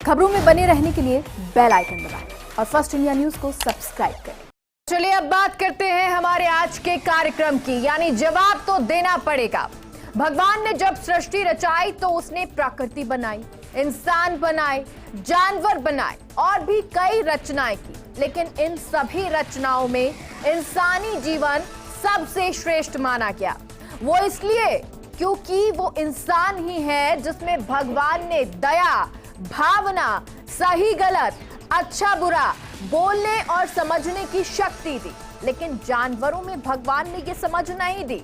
खबरों में बने रहने के लिए बेल आइकन दबाएं और फर्स्ट इंडिया न्यूज को सब्सक्राइब करें। चलिए अब बात करते हैं हमारे आज के कार्यक्रम की, यानी जवाब तो देना पड़ेगा। भगवान ने जब सृष्टि रचाई तो उसने प्रकृति बनाई, इंसान बनाए, जानवर बनाए और भी कई रचनाएं की, लेकिन इन सभी रचनाओं में इंसानी जीवन सबसे श्रेष्ठ माना गया। वो इसलिए क्योंकि वो इंसान ही है जिसमें भगवान ने दया, भावना, सही गलत, अच्छा बुरा बोलने और समझने की शक्ति दी। लेकिन जानवरों में भगवान ने ये समझ नहीं दी।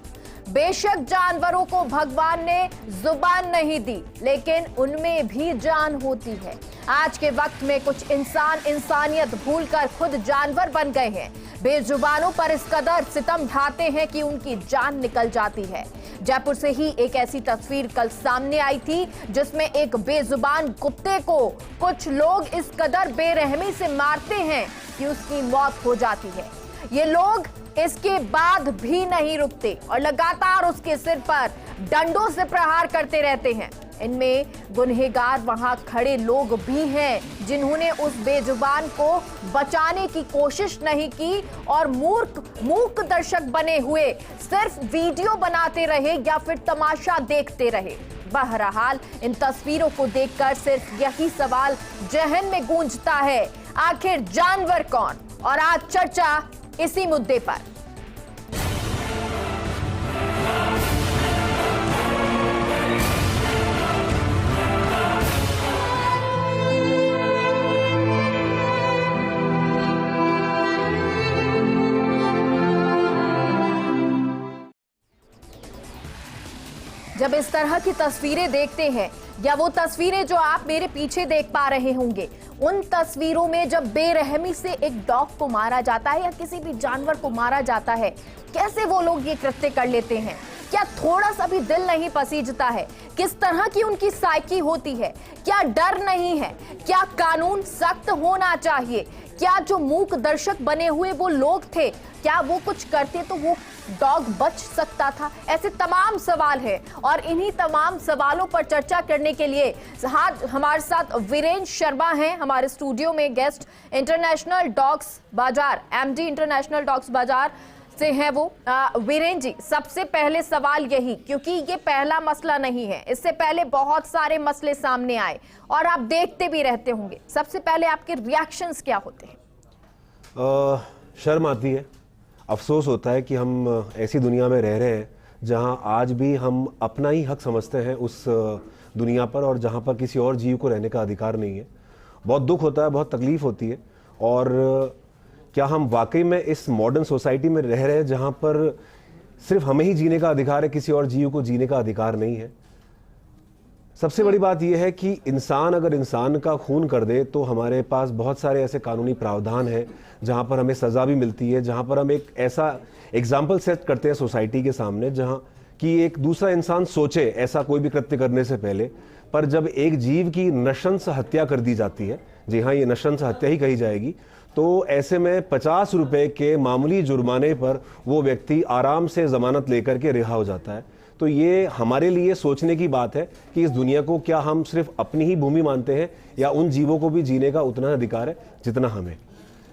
बेशक जानवरों को भगवान ने जुबान नहीं दी, लेकिन उनमें भी जान होती है। आज के वक्त में कुछ इंसान इंसानियत भूलकर खुद जानवर बन गए हैं। बेजुबानों पर इस कदर सितम ढाते हैं कि उनकी जान निकल जाती है। जयपुर से ही एक ऐसी तस्वीर कल सामने आई थी जिसमें एक बेजुबान कुत्ते को कुछ लोग इस कदर बेरहमी से मारते हैं कि उसकी मौत हो जाती है। ये लोग इसके बाद भी नहीं रुकते और लगातार उसके सिर पर डंडों से प्रहार करते रहते हैं। इनमें गुनहगार वहां खड़े लोग भी हैं जिन्होंने उस बेजुबान को बचाने की कोशिश नहीं की और मूक दर्शक बने हुए सिर्फ वीडियो बनाते रहे या फिर तमाशा देखते रहे। बहरहाल इन तस्वीरों को देखकर सिर्फ यही सवाल जहन में गूंजता है, आखिर जानवर कौन? और आज चर्चा इसी मुद्दे पर। जब इस तरह की तस्वीरें देखते हैं या वो तस्वीरें जो आप मेरे पीछे देख पा रहे होंगे, उन तस्वीरों में जब बेरहमी से एक डॉग को मारा जाता है या किसी भी जानवर को मारा जाता है, कैसे वो लोग ये कृत्य कर लेते हैं? क्या थोड़ा सा भी दिल नहीं पसीजता है? किस तरह की उनकी साइकी होती है? क्या डर नहीं है? क्या कानून सख्त होना चाहिए? क्या जो मूक दर्शक बने हुए वो लोग थे, क्या वो कुछ करते तो वो डॉग बच सकता था? ऐसे तमाम सवाल हैं और इन्हीं तमाम सवालों पर चर्चा करने के लिए हमारे साथ वीरेंद्र शर्मा हैं हमारे स्टूडियो में गेस्ट। इंटरनेशनल डॉग्स बाजार, एमडी इंटरनेशनल डॉग्स बाजार से हैं वो। वीरेंद्र जी, सबसे पहले सवाल यही, क्योंकि ये पहला मसला नहीं है, इससे पहले बहुत सारे मसले सामने आए और आप देखते भी रहते होंगे। सबसे पहले आपके रिएक्शंस क्या होते हैं? शर्म आती है, अफसोस होता है कि हम ऐसी दुनिया में रह रहे हैं जहां आज भी हम अपना ही हक समझते हैं उस दुनिया पर, और जहां पर किसी और जीव को रहने का अधिकार नहीं है। बहुत दुख होता है, बहुत तकलीफ होती है। और क्या हम वाकई में इस मॉडर्न सोसाइटी में रह रहे हैं जहां पर सिर्फ हमें ही जीने का अधिकार है, किसी और जीव को जीने का अधिकार नहीं है? सबसे बड़ी बात यह है कि इंसान अगर इंसान का खून कर दे तो हमारे पास बहुत सारे ऐसे कानूनी प्रावधान हैं जहां पर हमें सज़ा भी मिलती है, जहां पर हम एक ऐसा एग्जाम्पल सेट करते हैं सोसाइटी के सामने जहां कि एक दूसरा इंसान सोचे ऐसा कोई भी कृत्य करने से पहले। पर जब एक जीव की नृशंस हत्या कर दी जाती है, जी हाँ, ये नृशंस हत्या ही कही जाएगी, तो ऐसे में 50 रुपए के मामूली जुर्माने पर वो व्यक्ति आराम से जमानत लेकर के रिहा हो जाता है। तो ये हमारे लिए सोचने की बात है कि इस दुनिया को क्या हम सिर्फ अपनी ही भूमि मानते हैं या उन जीवों को भी जीने का उतना अधिकार है जितना हमें?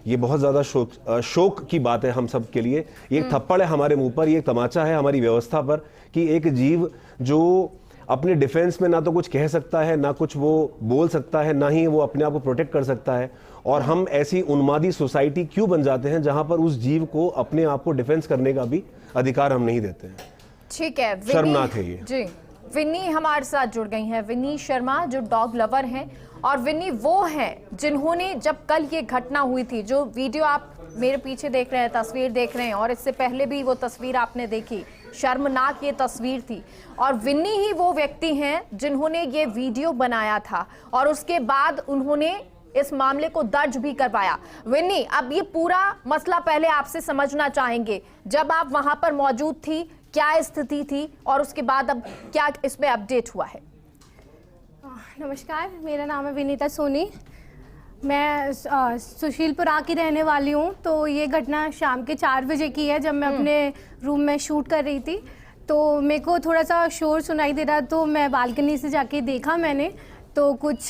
ये बहुत ज़्यादा शोक की बात है हम सब के लिए। ये एक थप्पड़ है हमारे मुंह पर, ये एक तमाचा है हमारी व्यवस्था पर कि एक जीव जो अपने डिफेंस में ना तो कुछ कह सकता है, ना कुछ वो बोल सकता है, ना ही वो अपने आप को प्रोटेक्ट कर सकता है, और हम ऐसी उन्मादी सोसाइटी क्यों बन जाते हैं जहां पर उस जीव को अपने आप को डिफेंस करने का भी अधिकार हम नहीं देते हैं? ठीक है, शर्मनाक है ये जी। विन्नी हमारे साथ जुड़ गई हैं, विन्नी शर्मा जो डॉग लवर हैं, और विन्नी वो हैं जिन्होंने जब कल ये घटना हुई थी, जो वीडियो आप मेरे पीछे देख रहे हैं, तस्वीर देख रहे हैं, और इससे पहले भी वो तस्वीर आपने देखी, शर्मनाक ये तस्वीर थी, और विन्नी ही वो व्यक्ति हैं जिन्होंने ये वीडियो बनाया था और उसके बाद उन्होंने इस मामले को दर्ज भी करवाया। विन्नी, अब ये पूरा मसला पहले आपसे समझना चाहेंगे, जब आप वहां पर मौजूद थी क्या स्थिति थी और उसके बाद अब क्या इसमें अपडेट हुआ है? नमस्कार, मेरा नाम है विनीता सोनी। मैं सुशीलपुरा की रहने वाली हूँ। तो ये घटना शाम के 4 बजे की है, जब मैं अपने रूम में शूट कर रही थी। तो मेरे को थोड़ा सा शोर सुनाई दे रहा, तो मैं बालकनी से जाके देखा मैंने, तो कुछ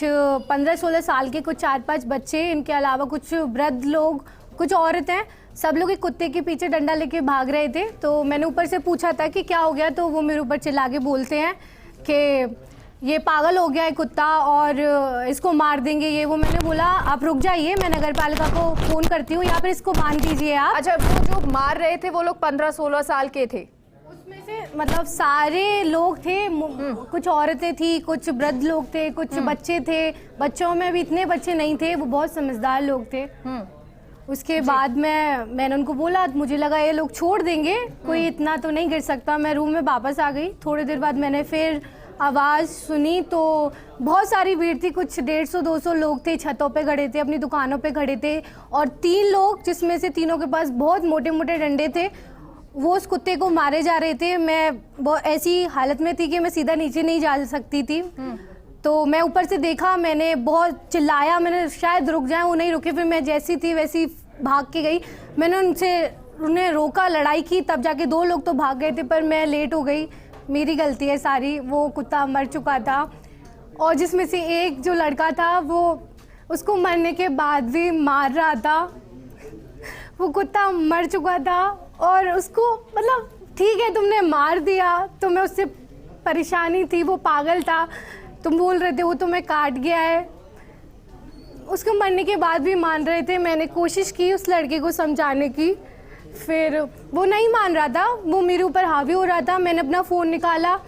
15-16 साल के कुछ 4-5 बच्चे, इनके अलावा कुछ वृद्ध लोग, कुछ औरतें, सब लोग एक कुत्ते के पीछे डंडा लेके भाग रहे थे। तो मैंने ऊपर से पूछा था कि क्या हो गया, तो वो मेरे ऊपर चिल्ला के बोलते हैं कि ये पागल हो गया है कुत्ता और इसको मार देंगे, ये वो। मैंने बोला आप रुक जाइए, मैं नगर पालिका को फ़ोन करती हूँ, या फिर इसको बांध दीजिए आप। अच्छा, वो जो मार रहे थे वो लोग 15-16 साल के थे? उसमें से मतलब सारे लोग थे, कुछ औरतें थी, कुछ वृद्ध लोग थे, कुछ बच्चे थे। बच्चों में भी इतने बच्चे नहीं थे, वो बहुत समझदार लोग थे। उसके बाद मैंने उनको बोला, मुझे लगा ये लोग छोड़ देंगे, कोई इतना तो नहीं गिर सकता। मैं रूम में वापस आ गई। थोड़ी देर बाद मैंने फिर आवाज़ सुनी तो बहुत सारी भीड़ थी, कुछ 150-200 लोग थे, छतों पे खड़े थे, अपनी दुकानों पे खड़े थे, और 3 लोग, जिसमें से तीनों के पास बहुत मोटे मोटे डंडे थे, वो उस कुत्ते को मारे जा रहे थे। मैं बहुत ऐसी हालत में थी कि मैं सीधा नीचे नहीं जा सकती थी। तो मैं ऊपर से देखा, मैंने बहुत चिल्लाया, मैंने शायद रुक जाए, वो नहीं रुके। फिर मैं जैसी थी वैसी भाग के गई। मैंने उन्हें रोका, लड़ाई की, तब जाके 2 लोग तो भाग गए थे, पर मैं लेट हो गई, मेरी गलती है सारी। वो कुत्ता मर चुका था, और जिसमें से एक जो लड़का था वो उसको मरने के बाद भी मार रहा था। वो कुत्ता मर चुका था और उसको मतलब ठीक है तुमने मार दिया, तो मैं उससे परेशानी थी, वो पागल था, तुम बोल रहे थे वो तुम्हें काट गया है। उसको मरने के बाद भी मान रहे थे। मैंने कोशिश की उस लड़के को समझाने की, फिर वो नहीं मान रहा था, वो मेरे ऊपर हावी हो रहा था। मैंने अपना फ़ोन निकाला,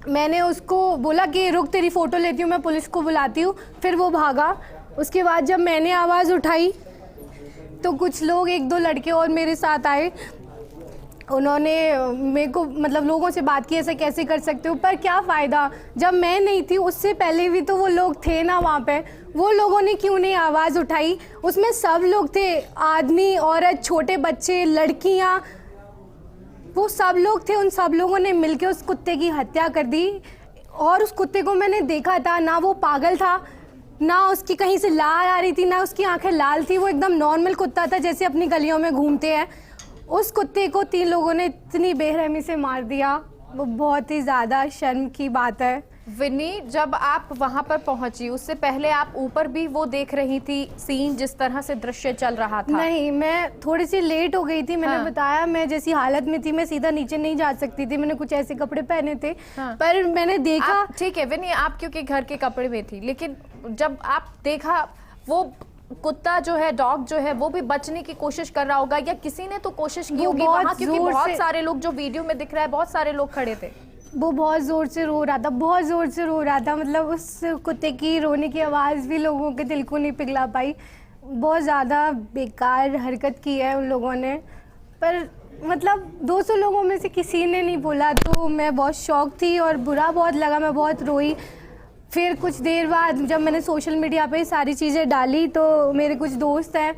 मैंने उसको बोला कि रुक तेरी फ़ोटो लेती हूँ, मैं पुलिस को बुलाती हूँ। फिर वो भागा। उसके बाद जब मैंने आवाज़ उठाई तो कुछ लोग, 1-2 लड़के और मेरे साथ आए। उन्होंने मेरे को मतलब लोगों से बात की, ऐसे कैसे कर सकते हो, पर क्या फ़ायदा, जब मैं नहीं थी उससे पहले भी तो वो लोग थे ना वहाँ पे। वो लोगों ने क्यों नहीं आवाज़ उठाई? उसमें सब लोग थे, आदमी, औरत, छोटे बच्चे, लड़कियाँ, वो सब लोग थे। उन सब लोगों ने मिलकर उस कुत्ते की हत्या कर दी। और उस कुत्ते को मैंने देखा था, ना वो पागल था, ना उसकी कहीं से लाल आ रही थी, ना उसकी आंखें लाल थी। वो एकदम नॉर्मल कुत्ता था, जैसे अपनी गलियों में घूमते हैं। उस कुत्ते को 3 लोगों ने इतनी बेरहमी से मार दिया, वो बहुत ही ज़्यादा शर्म की बात है। विन्नी, जब आप वहां पर पहुंची उससे पहले आप ऊपर भी वो देख रही थी सीन, जिस तरह से दृश्य चल रहा था? नहीं, मैं थोड़ी सी लेट हो गई थी। मैंने बताया मैं जैसी हालत में थी, मैं सीधा नीचे नहीं जा सकती थी, मैंने कुछ ऐसे कपड़े पहने थे। पर मैंने देखा, ठीक है विन्नी, आप क्योंकि घर के कपड़े में थी, लेकिन जब आप देखा वो कुत्ता जो है, डॉग जो है, वो भी बचने की कोशिश कर रहा होगा, या किसी ने तो कोशिश की होगी वहां, क्योंकि बहुत सारे लोग, जो वीडियो में दिख रहा है, बहुत सारे लोग खड़े थे। वो बहुत ज़ोर से रो रहा था, बहुत ज़ोर से रो रहा था। मतलब उस कुत्ते की रोने की आवाज़ भी लोगों के दिल को नहीं पिघला पाई। बहुत ज़्यादा बेकार हरकत की है उन लोगों ने। पर मतलब 200 लोगों में से किसी ने नहीं बोला, तो मैं बहुत शॉक थी और बुरा बहुत लगा, मैं बहुत रोई। फिर कुछ देर बाद जब मैंने सोशल मीडिया पे सारी चीज़ें डाली, तो मेरे कुछ दोस्त हैं,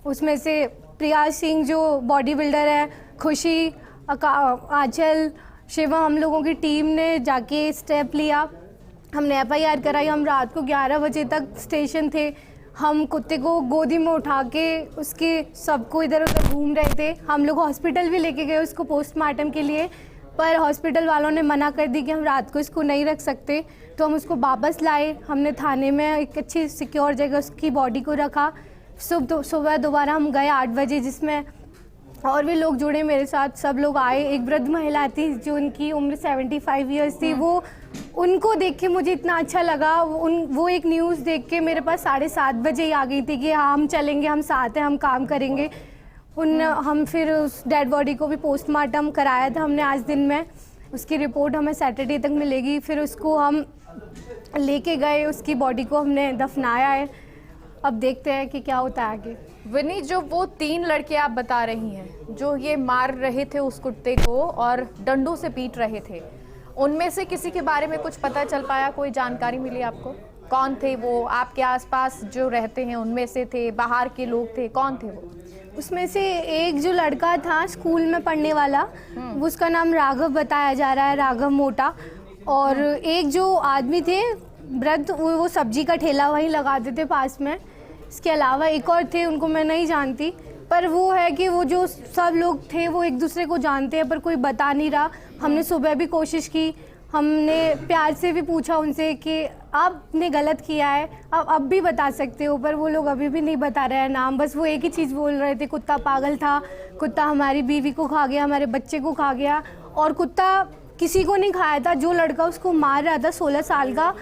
उसमें से प्रिया सिंह जो बॉडी बिल्डर है, खुशी, आंचल, शिवा, हम लोगों की टीम ने जाके स्टेप लिया। हमने FIR कराई। हम रात को 11 बजे तक स्टेशन थे। हम कुत्ते को गोदी में उठा के उसके सबको इधर उधर घूम रहे थे। हम लोग हॉस्पिटल भी लेके गए उसको पोस्टमार्टम के लिए, पर हॉस्पिटल वालों ने मना कर दी कि हम रात को इसको नहीं रख सकते। तो हम उसको वापस लाए। हमने थाने में एक अच्छी सिक्योर जगह उसकी बॉडी को रखा। सुबह दोबारा हम गए 8 बजे, जिसमें और भी लोग जुड़े मेरे साथ, सब लोग आए। एक वृद्ध महिला थी जो उनकी उम्र 75 ईयर्स थी। वो उनको देख के मुझे इतना अच्छा लगा। वो एक न्यूज़ देख के मेरे पास 7:30 बजे ही आ गई थी कि हाँ हम चलेंगे, हम साथ हैं, हम काम करेंगे। हम फिर उस डेड बॉडी को भी पोस्टमार्टम कराया था हमने आज दिन में। उसकी रिपोर्ट हमें सैटरडे तक मिलेगी। फिर उसको हम लेके गए, उसकी बॉडी को हमने दफनाया है। अब देखते हैं कि क्या होता है आगे। विनी, जो वो 3 लड़के आप बता रही हैं जो ये मार रहे थे उस कुत्ते को और डंडों से पीट रहे थे, उनमें से किसी के बारे में कुछ पता चल पाया? कोई जानकारी मिली आपको? कौन थे वो? आपके आसपास जो रहते हैं उनमें से थे? बाहर के लोग थे? कौन थे वो? उसमें से एक जो लड़का था स्कूल में पढ़ने वाला, उसका नाम राघव बताया जा रहा है, राघव मोटा। और एक जो आदमी थे वृद्ध, वो सब्जी का ठेला वहीं लगाते थे पास में। इसके अलावा एक और थे, उनको मैं नहीं जानती। पर वो है कि वो जो सब लोग थे वो एक दूसरे को जानते हैं, पर कोई बता नहीं रहा। हमने सुबह भी कोशिश की, हमने प्यार से भी पूछा उनसे कि आपने गलत किया है, आप अब भी बता सकते हो, पर वो लोग अभी भी नहीं बता रहे हैं नाम। बस वो एक ही चीज़ बोल रहे थे, कुत्ता पागल था, कुत्ता हमारी बीवी को खा गया, हमारे बच्चे को खा गया। और कुत्ता किसी को नहीं खाया था, जो लड़का उसको मार रहा था 16 साल का,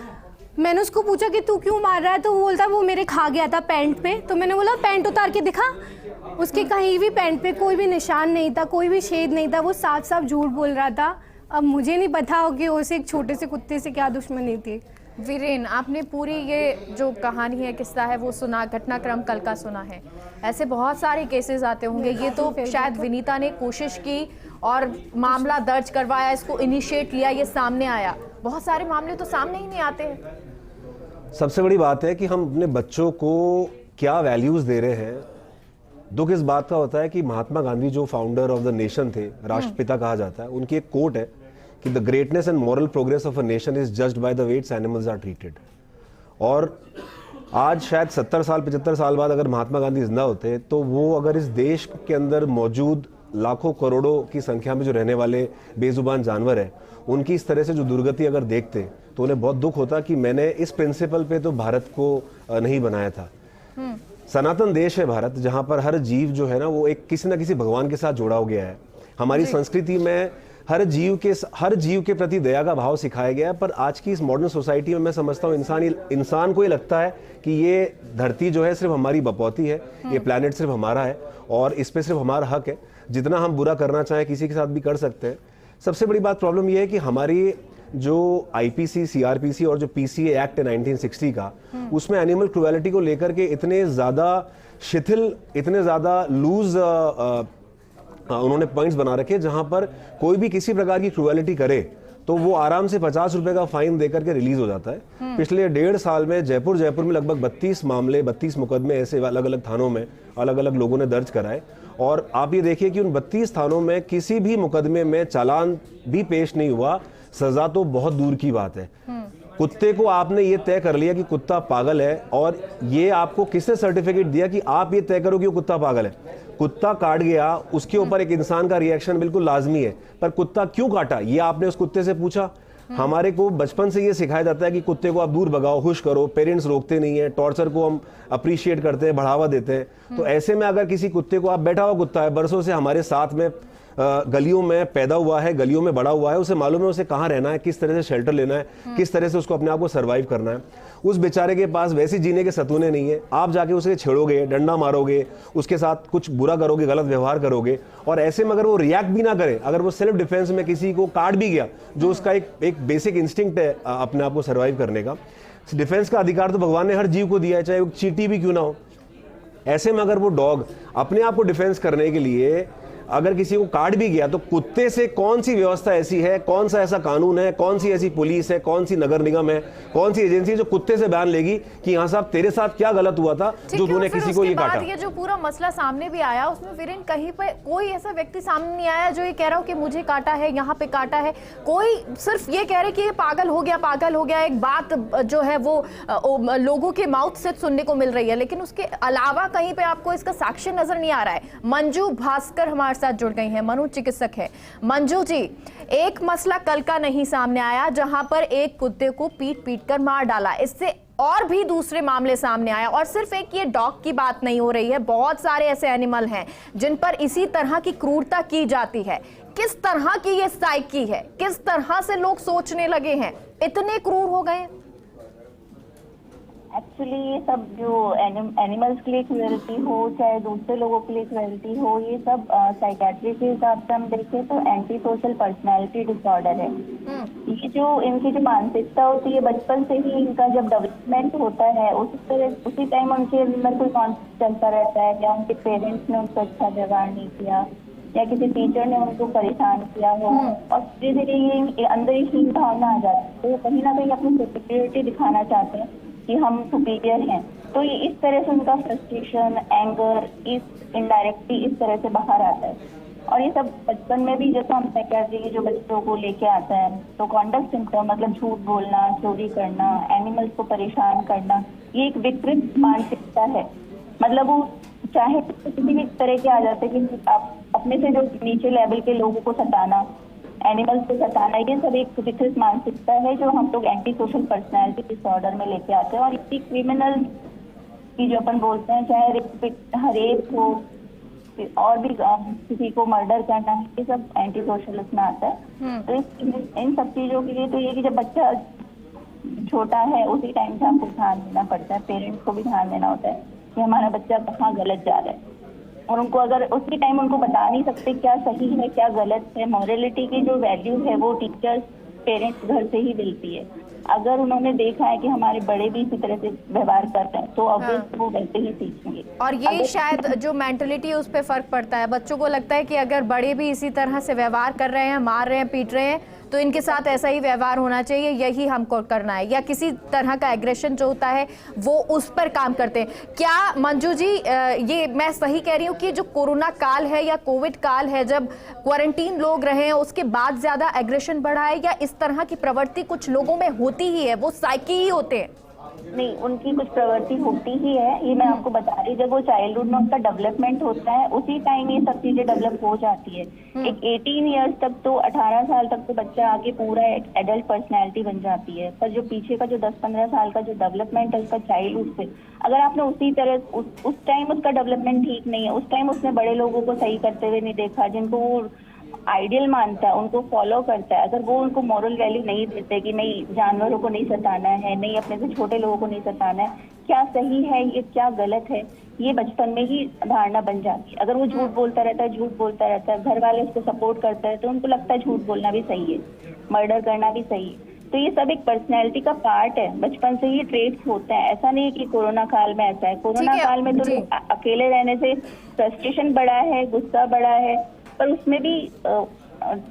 मैंने उसको पूछा कि तू क्यों मार रहा है, तो वो बोलता वो मेरे खा गया था पैंट पे। तो मैंने बोला पैंट उतार के दिखा, उसके कहीं भी पैंट पे कोई भी निशान नहीं था, कोई भी छेद नहीं था, वो साफ साफ झूठ बोल रहा था। अब मुझे नहीं पता हो कि उसे एक छोटे से कुत्ते से क्या दुश्मनी थी। वीरेन, आपने पूरी ये जो कहानी है, किस्सा है, वो सुना, घटनाक्रम कल का सुना है। ऐसे बहुत सारे केसेस आते होंगे। ये तो शायद विनीता ने कोशिश की और मामला दर्ज करवाया, इसको इनिशिएट लिया, ये सामने आया। बहुत सारे मामले तो सामने ही नहीं आते हैं। सबसे बड़ी बात है कि हम अपने बच्चों को क्या वैल्यूज़ दे रहे हैं। दुख इस बात का होता है कि महात्मा गांधी जो फाउंडर ऑफ द नेशन थे, राष्ट्रपिता कहा जाता है, उनकी एक कोट है कि the greatness and moral progress of a nation is judged by the way its animals are treated. और आज शायद 70 साल 75 साल बाद अगर महात्मा गांधी जिंदा होते तो वो अगर इस देश के अंदर मौजूद लाखों करोड़ों की संख्या में जो रहने वाले बेजुबान जानवर है, उनकी इस तरह से जो दुर्गति अगर देखते तो उन्हें बहुत दुख होता कि मैंने इस प्रिंसिपल पे तो भारत को नहीं बनाया था। सनातन देश है भारत, जहां पर हर जीव जो है ना वो एक किसी ना किसी भगवान के साथ जोड़ा हो गया है। हमारी संस्कृति में हर जीव के प्रति दया का भाव सिखाया गया है। पर आज की इस मॉडर्न सोसाइटी में मैं समझता हूँ इंसान को ये लगता है कि ये धरती जो है सिर्फ हमारी बपौती है, ये प्लैनेट सिर्फ हमारा है और इस पे सिर्फ हमारा हक है। जितना हम बुरा करना चाहें किसी के साथ भी कर सकते हैं। सबसे बड़ी बात प्रॉब्लम ये है कि हमारी जो आईपीसी, सीआरपीसी और जो पीसीए एक्ट है 1960 का, उसमें एनिमल क्रूएलिटी को लेकर के इतने ज़्यादा शिथिल, इतने ज़्यादा लूज उन्होंने पॉइंट्स बना रखे जहां पर कोई भी किसी प्रकार की क्रूएलिटी करे तो वो आराम से 50 रुपए का फाइन देकर के रिलीज हो जाता है। पिछले 1.5 साल में जयपुर में लगभग 32 मुकदमे ऐसे अलग अलग थानों में अलग अलग लोगों ने दर्ज कराए। और आप ये देखिए कि उन 32 थानों में किसी भी मुकदमे में चालान भी पेश नहीं हुआ। सजा तो बहुत दूर की बात है। कुत्ते को आपने ये तय कर लिया कि कुत्ता पागल है, और ये आपको किसने सर्टिफिकेट दिया कि आप ये तय करो कि वो कुत्ता पागल है? कुत्ता काट गया, उसके ऊपर एक इंसान का रिएक्शन बिल्कुल लाजमी है, पर कुत्ता क्यों काटा ये आपने उस कुत्ते से पूछा? हमारे को बचपन से ये सिखाया जाता है कि कुत्ते को आप दूर भगाओ, खुश करो, पेरेंट्स रोकते नहीं है, टॉर्चर को हम अप्रिशिएट करते हैं, बढ़ावा देते हैं। तो ऐसे में अगर किसी कुत्ते को, आप बैठा हुआ कुत्ता है, बरसों से हमारे साथ में गलियों में पैदा हुआ है, गलियों में बड़ा हुआ है, उसे मालूम है उसे कहाँ रहना है, किस तरह से शेल्टर लेना है, किस तरह से उसको अपने आप को सर्वाइव करना है। उस बेचारे के पास वैसे जीने के सतूने नहीं है। आप जाके उसे छेड़ोगे, डंडा मारोगे, उसके साथ कुछ बुरा करोगे, गलत व्यवहार करोगे, और ऐसे में अगर वो रिएक्ट भी ना करे, अगर वो सेल्फ डिफेंस में किसी को काट भी गया, जो उसका एक बेसिक इंस्टिंक्ट है अपने आप को सर्वाइव करने का, डिफेंस का अधिकार तो भगवान ने हर जीव को दिया है, चाहे वो चींटी भी क्यों ना हो। ऐसे में अगर वो डॉग अपने आप को डिफेंस करने के लिए अगर किसी को काट भी गया, तो कुत्ते से कौन सी व्यवस्था ऐसी है, कौन सा ऐसा कानून है, कौन सी ऐसी पुलिस है, कौन सी नगर निगम है, कौन सी एजेंसी है जो कुत्ते से बयान लेगी कि हाँ साहब तेरे साथ क्या गलत हुआ था जो तूने किसी को ये काटा? ये जो पूरा मसला सामने भी आया, उसमें वीरेन कहीं पे कोई ऐसा व्यक्ति सामने नहीं आया जो ये कह रहा हो कि मुझे काटा है, यहाँ पे काटा है। कोई सिर्फ ये कह रहे कि ये पागल हो गया, पागल हो गया। एक बात जो है वो लोगों के माउथ से सुनने को मिल रही है, लेकिन उसके अलावा कहीं पे आपको इसका साक्ष्य नजर नहीं आ रहा है। मंजू भास्कर हमारे साथ जुड़ गई हैं, मनोचिकित्सक है। मंजू जी, एक मसला कल का नहीं सामने आया जहां पर एक कुत्ते को पीट पीट कर मार डाला, इससे और भी दूसरे मामले सामने आया। और सिर्फ एक ये डॉग की बात नहीं हो रही है, बहुत सारे ऐसे एनिमल हैं जिन पर इसी तरह की क्रूरता की जाती है। किस तरह की ये साइकी है, किस तरह से लोग सोचने लगे हैं, इतने क्रूर हो गए? एक्चुअली ये सब जो एनिमल्स के लिए क्रूरटी हो चाहे दूसरे लोगों के लिए क्रूरटी हो, ये सब साइकेट्री के हिसाब से हम देखें तो एंटी सोशल पर्सनैलिटी डिसऑर्डर है। ये जो इनकी जो मानसिकता होती है बचपन से ही, इनका जब डेवलपमेंट होता है उसी टाइम उनके अंदर कोई कॉन्सेप्ट चलता रहता है, या उनके पेरेंट्स ने उनको अच्छा व्यवहार नहीं किया, या किसी टीचर ने उनको परेशान किया हो, और धीरे धीरे ये अंदर ही हीन भावना आ जाती है। तो कहीं ना कहीं अपनी सुपीरियरिटी दिखाना चाहते हैं कि हम सुपीरियर हैं। तो ये इस तरह से उनका फ्रस्ट्रेशन, एंगर इस इनडायरेक्टली इस तरह से बाहर आता है। और ये सब बचपन में भी जैसा हम साइकियाट्री के जो बच्चों को लेके आता है, तो कॉन्डक्ट सिम्टम मतलब झूठ बोलना, चोरी करना, एनिमल्स को परेशान करना, ये एक विकृत मानसिकता है। मतलब वो चाहे किसी भी तरह के आ जाते हैं कि आप अपने से जो नीचे लेवल के लोगों को सताना, एनिमल्स को सताना, ये सब एक विकृत मानसिकता है जो हम लोग एंटी सोशल पर्सनैलिटी डिसऑर्डर में लेके आते हैं। और इसी क्रिमिनल की जो अपन बोलते हैं, चाहे रेप हो और भी किसी को मर्डर करना है, ये सब एंटी सोशल उसमें आता है। तो इन सब चीजों के लिए तो ये कि जब बच्चा छोटा है उसी टाइम से आपको ध्यान देना पड़ता है, पेरेंट्स को भी ध्यान देना होता है कि हमारा बच्चा कहाँ गलत जा रहा है। और उनको अगर उसी टाइम उनको बता नहीं सकते क्या सही है क्या गलत है, मॉरलिटी की जो वैल्यू है वो टीचर्स पेरेंट्स घर से ही मिलती है। अगर उन्होंने देखा है कि हमारे बड़े भी इसी तरह से व्यवहार कर रहे हैं तो ऑब्वियसली वो वैसे ही सीखेंगे। और ये शायद जो मेंटलिटी है उस पर फर्क पड़ता है। बच्चों को लगता है कि अगर बड़े भी इसी तरह से व्यवहार कर रहे हैं, मार रहे हैं, पीट रहे हैं, तो इनके साथ ऐसा ही व्यवहार होना चाहिए, यही हमको करना है। या किसी तरह का एग्रेशन जो होता है वो उस पर काम करते हैं। क्या मंजू जी ये मैं सही कह रही हूँ कि जो कोरोना काल है या कोविड काल है, जब क्वारंटीन लोग रहे हैं उसके बाद ज्यादा एग्रेशन बढ़ा है, या इस तरह की प्रवृत्ति कुछ लोगों में होती ही है, वो साइकी ही होते हैं? नहीं, उनकी कुछ प्रवृत्ति होती ही है। ये मैं आपको बता रही, जब वो चाइल्डहुड में उनका डेवलपमेंट होता है उसी टाइम ये सब चीजें डेवलप हो जाती है। एक 18 ईयर्स तक तो 18 साल तक तो बच्चा आगे पूरा एक एडल्ट पर्सनैलिटी बन जाती है। पर जो पीछे का जो 10-15 साल का जो डेवलपमेंट है उसका चाइल्डहुड से, अगर आपने उसी तरह उस टाइम उसका डेवलपमेंट ठीक नहीं है, उस टाइम उसने बड़े लोगों को सही करते हुए नहीं देखा, जिनको वो आइडियल मानता है उनको फॉलो करता है, अगर वो उनको मॉरल वैल्यू नहीं देते कि नहीं जानवरों को नहीं सताना है, नहीं अपने से छोटे लोगों को नहीं सताना है, क्या सही है ये क्या गलत है, ये बचपन में ही धारणा बन जाती है। अगर वो झूठ बोलता रहता है, घर वाले उसको सपोर्ट करते हैं तो उनको लगता है झूठ बोलना भी सही है, मर्डर करना भी सही है। तो ये सब एक पर्सनैलिटी का पार्ट है, बचपन से ही ट्रेट्स होते हैं। ऐसा नहीं है कि कोरोना काल में ऐसा है। कोरोना काल में तो अकेले रहने से फ्रस्ट्रेशन बढ़ा है, गुस्सा बढ़ा है, पर उसमें भी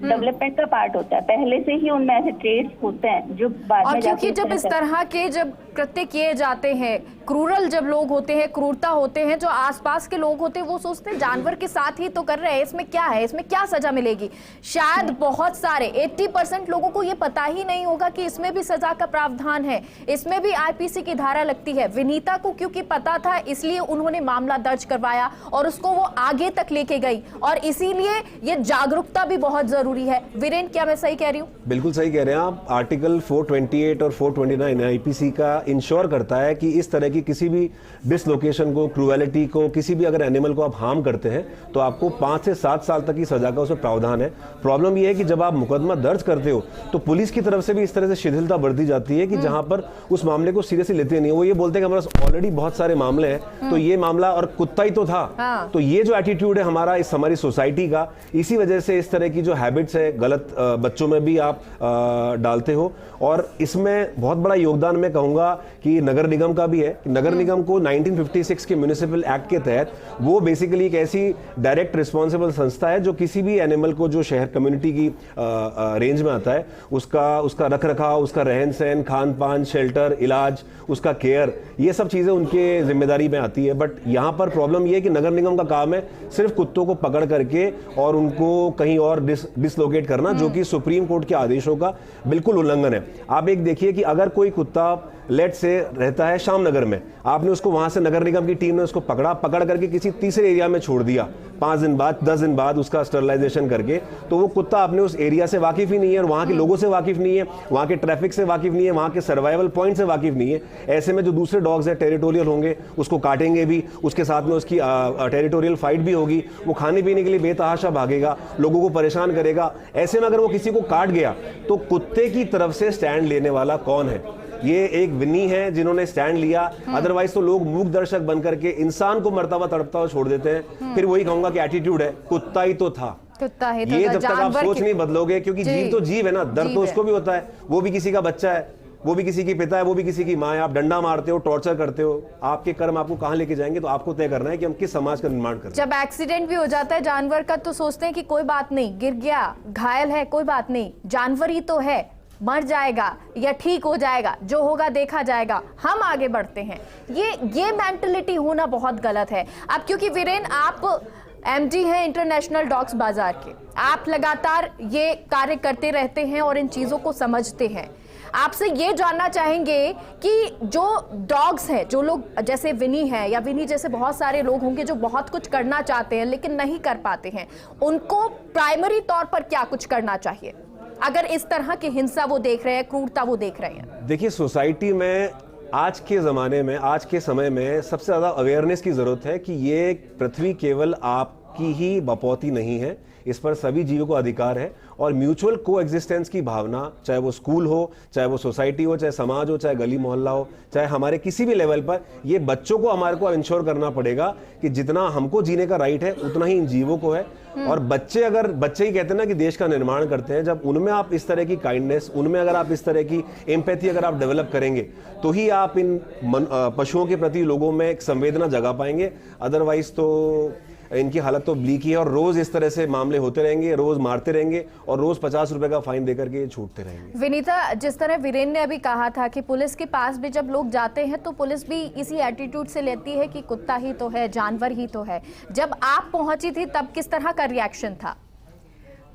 डेवलपमेंट का पार्ट होता है। पहले से ही उनमें ऐसे ट्रेड्स होते हैं जो बाद में क्योंकि जब इस तरह के जब कृत्य किए जाते हैं, क्रूरल जब लोग होते हैं, क्रूरता होते हैं, जो आसपास के लोग होते हैं वो सोचते हैं जानवर के साथ ही तो कर रहे हैं, इसमें क्या है, इसमें क्या सजा मिलेगी। शायद बहुत सारे 80% लोगों को ये पता ही नहीं होगा कि इसमें भी सजा का प्रावधान है, इसमें भी आईपीसी की धारा लगती है। विनीता को क्योंकि पता था इसलिए उन्होंने मामला दर्ज करवाया और उसको वो आगे तक लेके गई, और इसीलिए ये जागरूकता भी बहुत जरूरी है। वीरेंद्र, क्या मैं सही कह रही हूँ? बिल्कुल सही कह रहे हैं आप। आर्टिकल 428 और 429 आईपीसी का इंश्योर करता है कि इस तरह की किसी भी डिसलोकेशन को, क्रूएलिटी को, किसी भी अगर एनिमल को आप हार्म करते हैं तो आपको 5 से 7 साल तक की सजा का उसमें प्रावधान है। प्रॉब्लम यह है कि जब आप मुकदमा दर्ज करते हो तो पुलिस की तरफ से भी इस तरह से शिथिलता बढ़ती जाती है कि जहां पर उस मामले को सीरियसली लेते नहीं। वो ये बोलते हैं कि हमारे पास ऑलरेडी बहुत सारे मामले हैं, तो ये मामला और कुत्ता ही तो था। तो ये जो एटीट्यूड है हमारा, इस हमारी सोसाइटी का, इसी वजह से इस तरह की जो हैबिट्स है गलत बच्चों में भी आप डालते हो। और इसमें बहुत बड़ा योगदान मैं कहूंगा कि नगर निगम का भी है। नगर निगम को 1956 के म्युनिसिपल एक्ट के तहत वो बेसिकली एक ऐसी डायरेक्ट रिस्पॉन्सिबल संस्था है जो किसी भी एनिमल को जो शहर कम्युनिटी की रेंज में आता है उसका रख रखाव, उसका रहन सहन, खान पान, शेल्टर, इलाज, उसका केयर, ये सब चीजें उनके जिम्मेदारी में आती है। बट यहाँ पर प्रॉब्लम ये है कि नगर निगम का काम है सिर्फ कुत्तों को पकड़ करके और उनको कहीं और डिसलोकेट करना, जो कि सुप्रीम कोर्ट के आदेशों का बिल्कुल उल्लंघन है। आप एक देखिए कि अगर कोई कुत्ता लेट से रहता है शामनगर में, आपने उसको वहां से नगर निगम की टीम ने उसको पकड़ करके किसी तीसरे एरिया में छोड़ दिया 5 दिन बाद, 10 दिन बाद उसका स्टरलाइजेशन करके, तो वो कुत्ता अपने उस एरिया से वाकिफ ही नहीं है, और वहां के लोगों से वाकिफ नहीं है, वहां के ट्रैफिक से वाकिफ नहीं है, वहां के सर्वाइवल पॉइंट से वाकिफ नहीं है। ऐसे में जो दूसरे डॉग्स है टेरिटोरियल होंगे, उसको काटेंगे भी, उसके साथ में उसकी टेरिटोरियल फाइट भी होगी, वो खाने पीने के लिए बेतहाशा भागेगा, लोगों को परेशान करेगा। ऐसे में अगर वो किसी को काट गया तो कुत्ते की तरफ से स्टैंड लेने वाला कौन है? ये एक विनी है जिन्होंने स्टैंड लिया। अदरवाइज तो लोग मूक दर्शक बनकर के इंसान को मरता हुआ तड़पता हुआ छोड़ देते हैं। फिर वही कहूंगा कि एटीट्यूड है, कुत्ता ही तो था, कुत्ता ही तो ये था। जब तक आप सोच नहीं बदलोगे, क्योंकि जीव तो जीव है ना, दर्द तो उसको भी होता है, वो भी किसी का बच्चा है, वो भी किसी की पिता है, वो भी किसी की माँ है। आप डंडा मारते हो, टॉर्चर करते हो, आपके कर्म आपको कहां लेके जाएंगे, तो आपको तय करना है कि हम किस समाज का निर्माण करें। जब एक्सीडेंट भी हो जाता है जानवर का तो सोचते हैं कि कोई बात नहीं, गिर गया, घायल है, कोई बात नहीं, जानवर ही तो है, मर जाएगा या ठीक हो जाएगा, जो होगा देखा जाएगा, हम आगे बढ़ते हैं। ये मेंटलिटी होना बहुत गलत है। अब क्योंकि वीरेन आप एमडी हैं इंटरनेशनल डॉग्स बाजार के, आप लगातार ये कार्य करते रहते हैं और इन चीजों को समझते हैं। आपसे ये जानना चाहेंगे कि जो डॉग्स हैं, जो लोग जैसे विनी है या विनी जैसे बहुत सारे लोग होंगे जो बहुत कुछ करना चाहते हैं लेकिन नहीं कर पाते हैं, उनको प्राइमरी तौर पर क्या कुछ करना चाहिए अगर इस तरह की हिंसा वो देख रहे हैं, क्रूरता वो देख रहे हैं? देखिए, सोसाइटी में आज के ज़माने में, आज के समय में सबसे ज़्यादा अवेयरनेस की ज़रूरत है कि ये पृथ्वी केवल आपकी ही बपौती नहीं है, इस पर सभी जीवों को अधिकार है। और म्यूचुअल को एग्जिस्टेंस की भावना, चाहे वो स्कूल हो, चाहे वो सोसाइटी हो, चाहे समाज हो, चाहे गली मोहल्ला हो, चाहे हमारे किसी भी लेवल पर, ये बच्चों को हमारे को इंश्योर करना पड़ेगा कि जितना हमको जीने का राइट है उतना ही इन जीवों को है। और बच्चे ही कहते हैं ना कि देश का निर्माण करते हैं, जब उनमें आप इस तरह की काइंडनेस, उनमें अगर आप इस तरह की एम्पैथी अगर आप डेवलप करेंगे तो ही आप इन पशुओं के प्रति लोगों में एक संवेदना जगा पाएंगे। अदरवाइज तो इनकी हालत तो ब्लीक ही है और रोज इस तरह से मामले होते रहेंगे, रोज मारते रहेंगे और रोज 50 रुपए का फाइन देकर के छूटते रहेंगे। विनीता, जिस तरह वीरेन ने अभी कहा था कि पुलिस के पास भी जब लोग जाते हैं तो पुलिस भी इसी एटीट्यूड से लेती है कि कुत्ता ही तो है, जानवर ही तो है। जब आप पहुंची थी तब किस तरह का रिएक्शन था?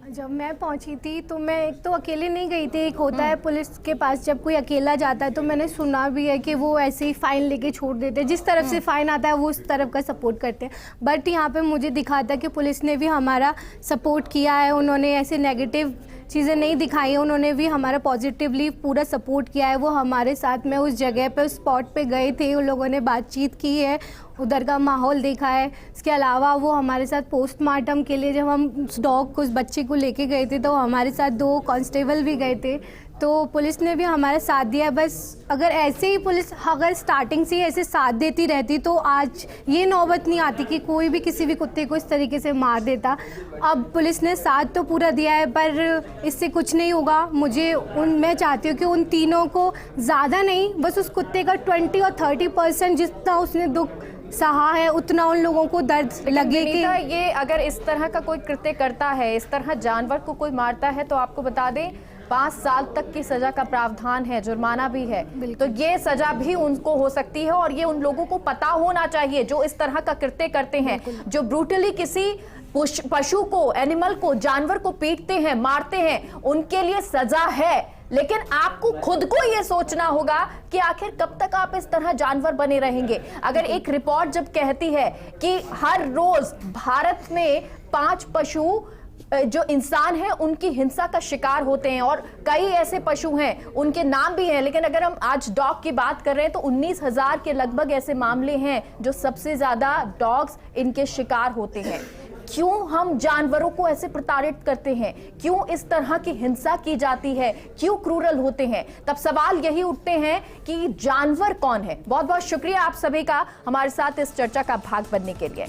जब मैं पहुंची थी तो मैं एक तो अकेले नहीं गई थी। एक होता है पुलिस के पास जब कोई अकेला जाता है, तो मैंने सुना भी है कि वो ऐसे ही फ़ाइन लेके छोड़ देते हैं, जिस तरफ से फ़ाइन आता है वो उस तरफ का सपोर्ट करते हैं। बट यहाँ पे मुझे दिखा था कि पुलिस ने भी हमारा सपोर्ट किया है, उन्होंने ऐसे नेगेटिव चीज़ें नहीं दिखाई हैं, उन्होंने भी हमारा पॉजिटिवली पूरा सपोर्ट किया है। वो हमारे साथ में उस जगह पे, उस स्पॉट पे गए थे, उन लोगों ने बातचीत की है, उधर का माहौल देखा है। इसके अलावा वो हमारे साथ पोस्टमार्टम के लिए जब हम उस डॉग को, उस बच्चे को लेके गए थे, तो हमारे साथ 2 कांस्टेबल भी गए थे। तो पुलिस ने भी हमारा साथ दिया। बस अगर ऐसे ही पुलिस अगर स्टार्टिंग से ही ऐसे साथ देती रहती तो आज ये नौबत नहीं आती कि कोई भी किसी भी कुत्ते को इस तरीके से मार देता। अब पुलिस ने साथ तो पूरा दिया है पर इससे कुछ नहीं होगा। मैं चाहती हूँ कि उन तीनों को ज़्यादा नहीं, बस उस कुत्ते का 20 और 30% जितना उसने दुख सहा है उतना उन लोगों को दर्द लगे कि ये अगर इस तरह का कोई कृत्य करता है, इस तरह जानवर को कोई मारता है, तो आपको बता दें 5 साल तक की सजा का प्रावधान है, जुर्माना भी है। तो ये सजा भी उनको हो सकती है और ये उन लोगों को पता होना चाहिए जो इस तरह का कृत्य करते हैं, जो ब्रूटली किसी पशु को, एनिमल को, जानवर को पीटते हैं, मारते हैं, उनके लिए सजा है। लेकिन आपको खुद को यह सोचना होगा कि आखिर कब तक आप इस तरह जानवर बने रहेंगे। अगर एक रिपोर्ट जब कहती है कि हर रोज भारत में 5 पशु जो इंसान है उनकी हिंसा का शिकार होते हैं और कई ऐसे पशु हैं, उनके नाम भी हैं, लेकिन अगर हम आज डॉग की बात कर रहे हैं तो 19,000 के लगभग ऐसे मामले हैं जो सबसे ज्यादा डॉग्स इनके शिकार होते हैं। क्यों हम जानवरों को ऐसे प्रताड़ित करते हैं? क्यों इस तरह की हिंसा की जाती है? क्यों क्रूरल होते हैं? तब सवाल यही उठते हैं कि जानवर कौन है। बहुत बहुत शुक्रिया आप सभी का हमारे साथ इस चर्चा का भाग बनने के लिए।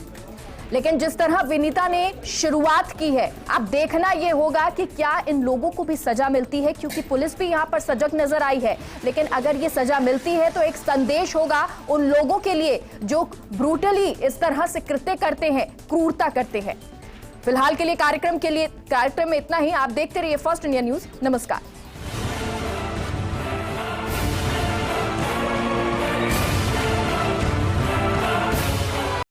लेकिन जिस तरह विनीता ने शुरुआत की है, अब देखना यह होगा कि क्या इन लोगों को भी सजा मिलती है, क्योंकि पुलिस भी यहां पर सजग नजर आई है। लेकिन अगर ये सजा मिलती है तो एक संदेश होगा उन लोगों के लिए जो ब्रूटली इस तरह से कृत्य करते हैं, क्रूरता करते हैं। फिलहाल के लिए कार्यक्रम में इतना ही। आप देखते रहिए फर्स्ट इंडिया न्यूज। नमस्कार।